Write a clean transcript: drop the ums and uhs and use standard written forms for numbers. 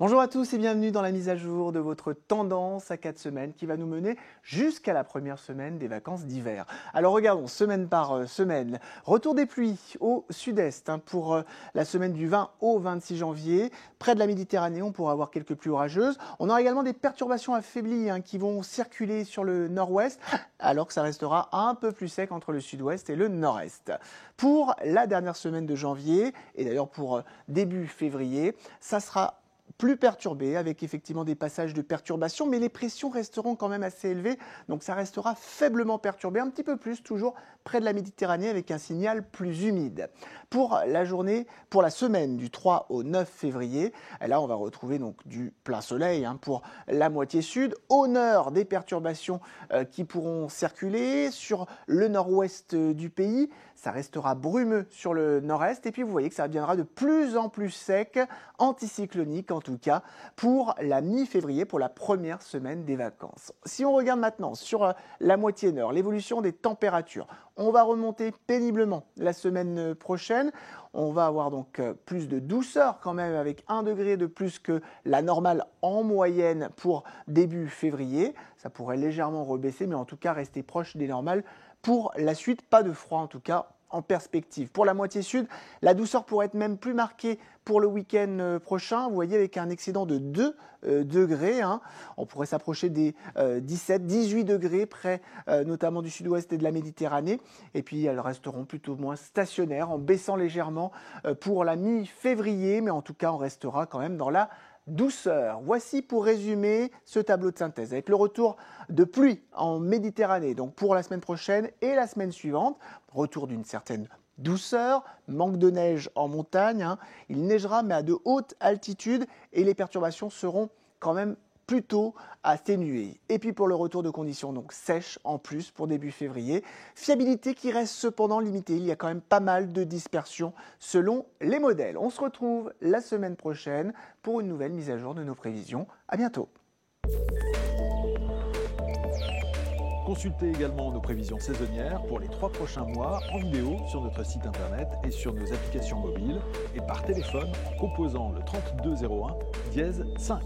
Bonjour à tous et bienvenue dans la mise à jour de votre tendance à 4 semaines qui va nous mener jusqu'à la première semaine des vacances d'hiver. Alors regardons semaine par semaine. Retour des pluies au sud-est pour la semaine du 20 au 26 janvier. Près de la Méditerranée, on pourra avoir quelques pluies orageuses. On aura également des perturbations affaiblies qui vont circuler sur le nord-ouest alors que ça restera un peu plus sec entre le sud-ouest et le nord-est. Pour la dernière semaine de janvier et d'ailleurs pour début février, ça sera plus perturbé avec effectivement des passages de perturbation, mais les pressions resteront quand même assez élevées, donc ça restera faiblement perturbé, un petit peu plus toujours près de la Méditerranée avec un signal plus humide. Pour la journée, pour la semaine du 3 au 9 février, là on va retrouver donc du plein soleil pour la moitié sud, au nord des perturbations qui pourront circuler sur le nord-ouest du pays, ça restera brumeux sur le nord-est et puis vous voyez que ça deviendra de plus en plus sec, anticyclonique en tout cas, pour la mi-février, pour la première semaine des vacances. Si on regarde maintenant sur la moitié nord, l'évolution des températures, on va remonter péniblement la semaine prochaine. On va avoir donc plus de douceur quand même avec 1 degré de plus que la normale en moyenne pour début février. Ça pourrait légèrement rebaisser mais en tout cas rester proche des normales pour la suite. Pas de froid en tout cas en perspective. Pour la moitié sud, la douceur pourrait être même plus marquée pour le week-end prochain. Vous voyez avec un excédent de 2 degrés. On pourrait s'approcher des 17, 18 degrés près notamment du sud-ouest et de la Méditerranée. Et puis elles resteront plutôt moins stationnaires en baissant légèrement pour la mi-février. Mais en tout cas, on restera quand même dans la douceur. Voici pour résumer ce tableau de synthèse avec le retour de pluie en Méditerranée, donc pour la semaine prochaine et la semaine suivante, retour d'une certaine douceur, manque de neige en montagne, il neigera mais à de hautes altitudes et les perturbations seront quand même plutôt atténuées. Et puis pour le retour de conditions donc sèches en plus pour début février, fiabilité qui reste cependant limitée, il y a quand même pas mal de dispersion selon les modèles. On se retrouve la semaine prochaine pour une nouvelle mise à jour de nos prévisions. À bientôt. Consultez également nos prévisions saisonnières pour les 3 prochains mois en vidéo sur notre site internet et sur nos applications mobiles et par téléphone en composant le 3201 dièse 5.